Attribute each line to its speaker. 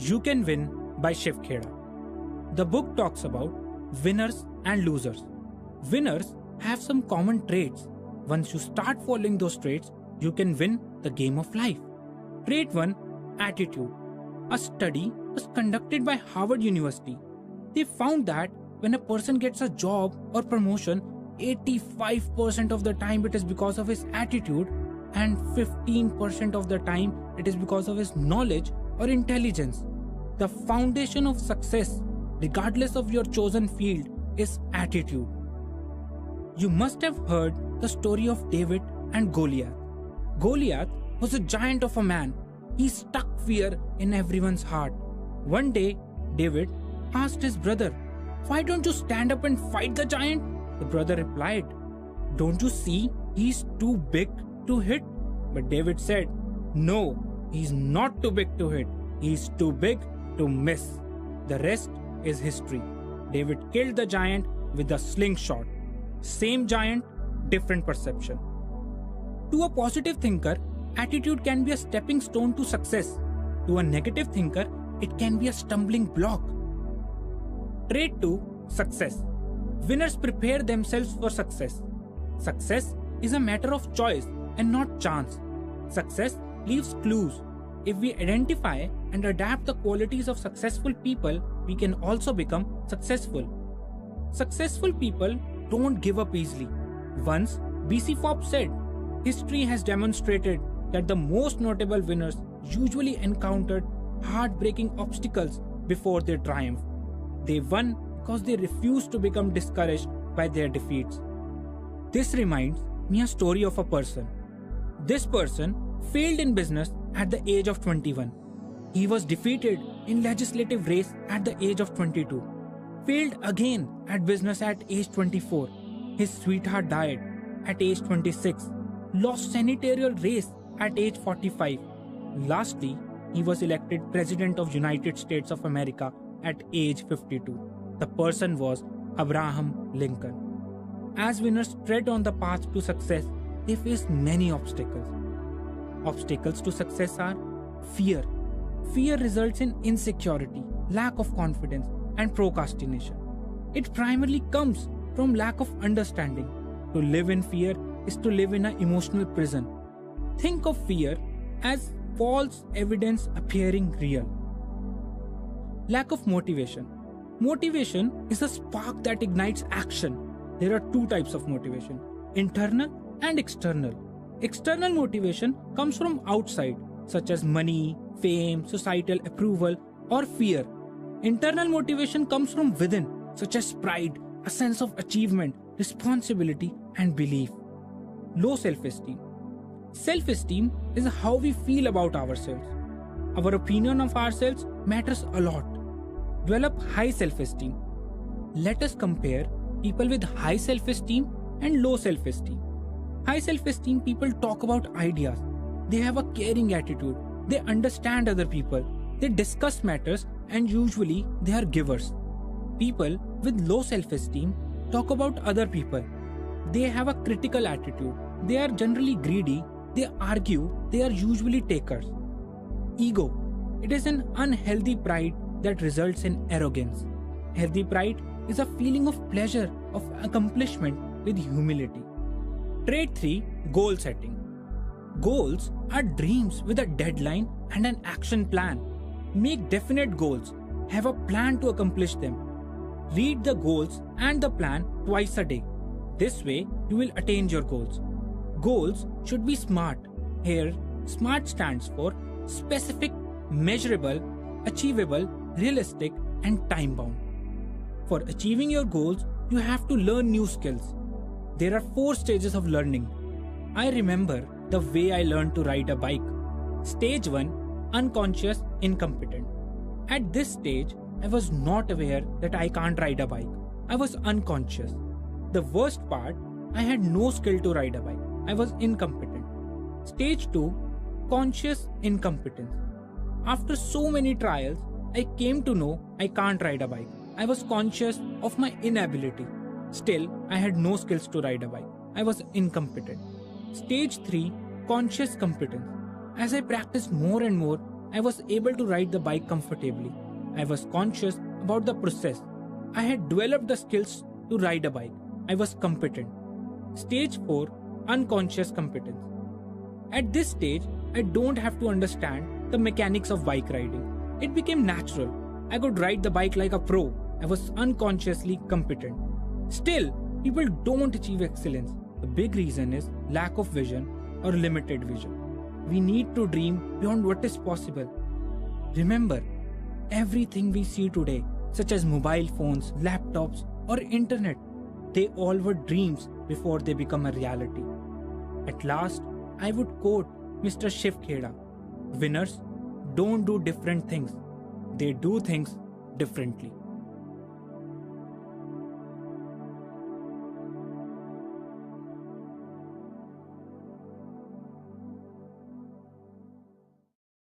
Speaker 1: You Can Win by Shiv Khera. The book talks about winners and losers. Winners have some common traits. Once you start following those traits, you can win the game of life. Trait 1, attitude. A study was conducted by Harvard University. They found that when a person gets a job or promotion, 85% of the time it is because of his attitude and 15% of the time it is because of his knowledge or intelligence. The foundation of success, regardless of your chosen field, is attitude. You must have heard the story of David and Goliath. Goliath was a giant of a man. He stuck fear in everyone's heart. One day, David asked his brother, "Why don't you stand up and fight the giant?" The brother replied, "Don't you see he's too big to hit?" But David said, "No, he's not too big to hit. He's too big to miss." The rest is history. David killed the giant with a slingshot. Same giant, different perception. To a positive thinker, attitude can be a stepping stone to success. To a negative thinker, it can be a stumbling block. Trait 2, success. Winners prepare themselves for success. Success is a matter of choice and not chance. Success leaves clues. If we identify and adapt the qualities of successful people, we can also become successful. Successful people don't give up easily. Once, B.C. Forbes said, "History has demonstrated that the most notable winners usually encountered heartbreaking obstacles before their triumph. They won because they refused to become discouraged by their defeats." This reminds me a story of a person. This person failed in business at the age of 21. He was defeated in legislative race at the age of 22. Failed again at business at age 24. His sweetheart died at age 26. Lost senatorial race at age 45. Lastly, he was elected President of United States of America at age 52. The person was Abraham Lincoln. As winners tread on the path to success, they face many obstacles. Obstacles to success are fear. Fear results in insecurity, lack of confidence, and procrastination. It primarily comes from lack of understanding. To live in fear is to live in an emotional prison. Think of fear as false evidence appearing real. Lack of motivation. Motivation is a spark that ignites action. There are two types of motivation: internal and external. External motivation comes from outside, such as money, fame, societal approval, or fear. Internal motivation comes from within, such as pride, a sense of achievement, responsibility, and belief. Low self-esteem. Self-esteem is how we feel about ourselves. Our opinion of ourselves matters a lot. Develop high self-esteem. Let us compare people with high self-esteem and low self-esteem. High self-esteem people talk about ideas. They have a caring attitude. They understand other people. They discuss matters, and usually they are givers. People with low self-esteem talk about other people. They have a critical attitude. They are generally greedy. They argue. They are usually takers. Ego. It is an unhealthy pride that results in arrogance. Healthy pride is a feeling of pleasure, of accomplishment with humility. Trait 3, goal setting. Goals are dreams with a deadline and an action plan. Make definite goals. Have a plan to accomplish them. Read the goals and the plan twice a day. This way, you will attain your goals. Goals should be SMART. Here, SMART stands for specific, measurable, achievable, realistic, and time-bound. For achieving your goals, you have to learn new skills. There are 4 stages of learning. I remember the way I learned to ride a bike. Stage 1, unconscious, incompetent. At this stage, I was not aware that I can't ride a bike. I was unconscious. The worst part, I had no skill to ride a bike. I was incompetent. Stage 2, conscious incompetence. After so many trials, I came to know I can't ride a bike. I was conscious of my inability. Still, I had no skills to ride a bike. I was incompetent. Stage 3, conscious competence. As I practiced more and more, I was able to ride the bike comfortably. I was conscious about the process. I had developed the skills to ride a bike. I was competent. Stage 4, unconscious competence. At this stage, I don't have to understand the mechanics of bike riding. It became natural. I could ride the bike like a pro. I was unconsciously competent. Still, people don't achieve excellence. The big reason is lack of vision or limited vision. We need to dream beyond what is possible. Remember, everything we see today, such as mobile phones, laptops, or internet, they all were dreams before they become a reality. At last, I would quote Mr. Shiv Khera: winners don't do different things, they do things differently.